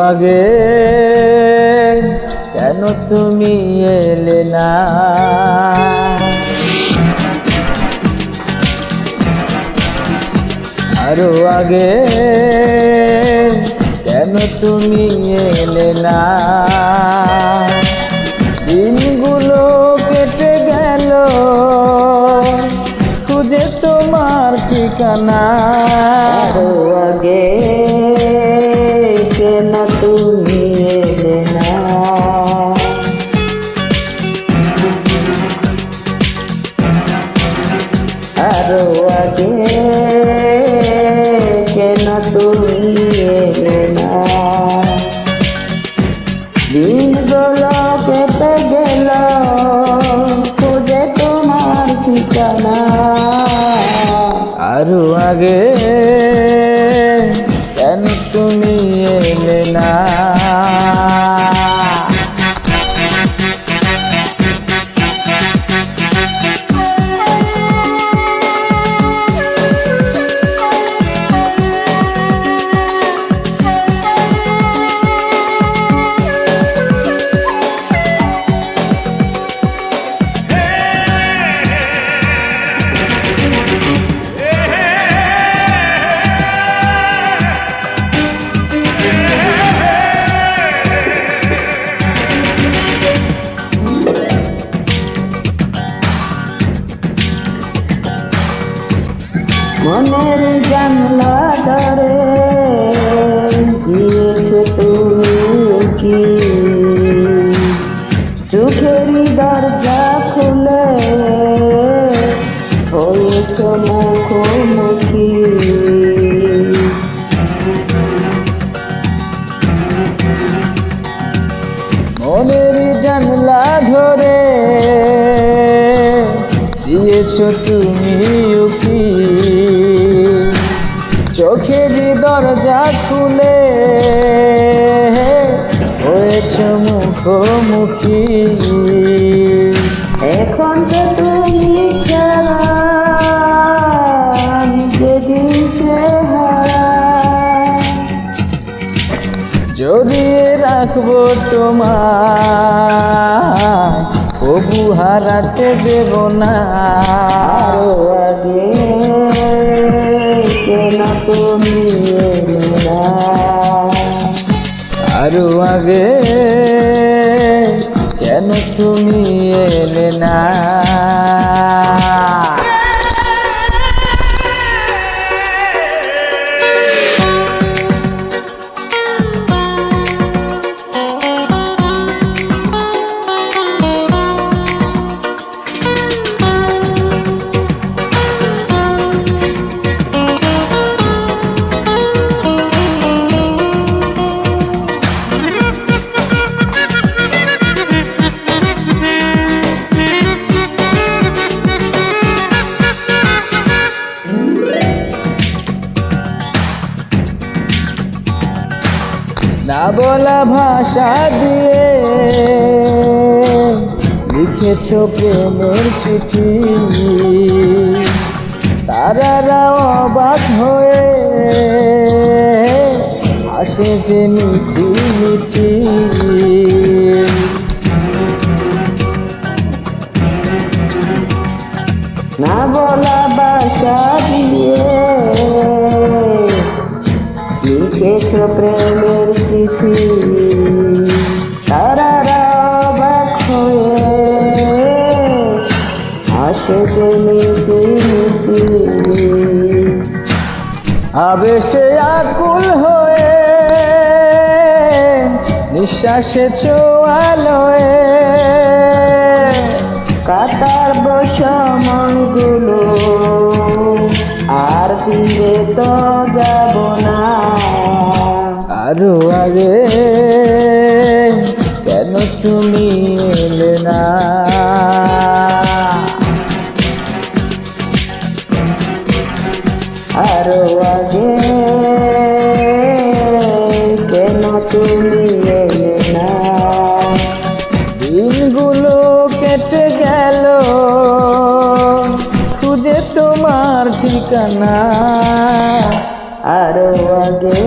আগে কেন তুমি এলে না? আরো আগে কেন তুমি এলে না? দিনগুলো কেটে গেল খুঁজে তোমার ঠিকানা। আরো আগে কেন তুমি এলে না? আরো আগে কেন তুমি এলে না? দিনগুলো কেটে গেল খুঁজে তোমার ঠিকানা। আরো আগে কেন তুমি এলে না? মনের জানলা ধরে গিয়েছো তুমি কি? চোখেরই দরজা খুলে হয়েছ মুখোমুখি। মনের জানলা ধরে দিয়েছো তুমি উকি, চোখের দরজা খুলে হয়েছ মুখোমুখি। এখন তো তুমি ছাড়া যেদিন সে হারা, জড়িয়ে রাখবো তোমার কবু হারাতে দেব না। আরো আগে কেন তুমি এলে না? আরো আগে কেন তুমি এলে না? না বলা ভাষা দিয়ে লিখেছ প্রেমের চিঠি, তারারা অবাক হয়ে আসে যে মিঠি মিঠি। না বলা ভাষা দিয়ে লিখেছ প্রেমের চিঠি, তারারা অবাক হয়ে আসে যে মিটি মিটি। আবেশে আকুল হয়ে নিঃশ্বাসে ছোঁয়ালয়ে কাটার সময়গুলো আর ফিরে তো যাব না। আরো আগে কেন তুমি এলে না? আরো আগে কেন তুমি এলে না? দিনগুলো কেটে গেল খুঁজে তোমার ঠিকানা। আরো আগে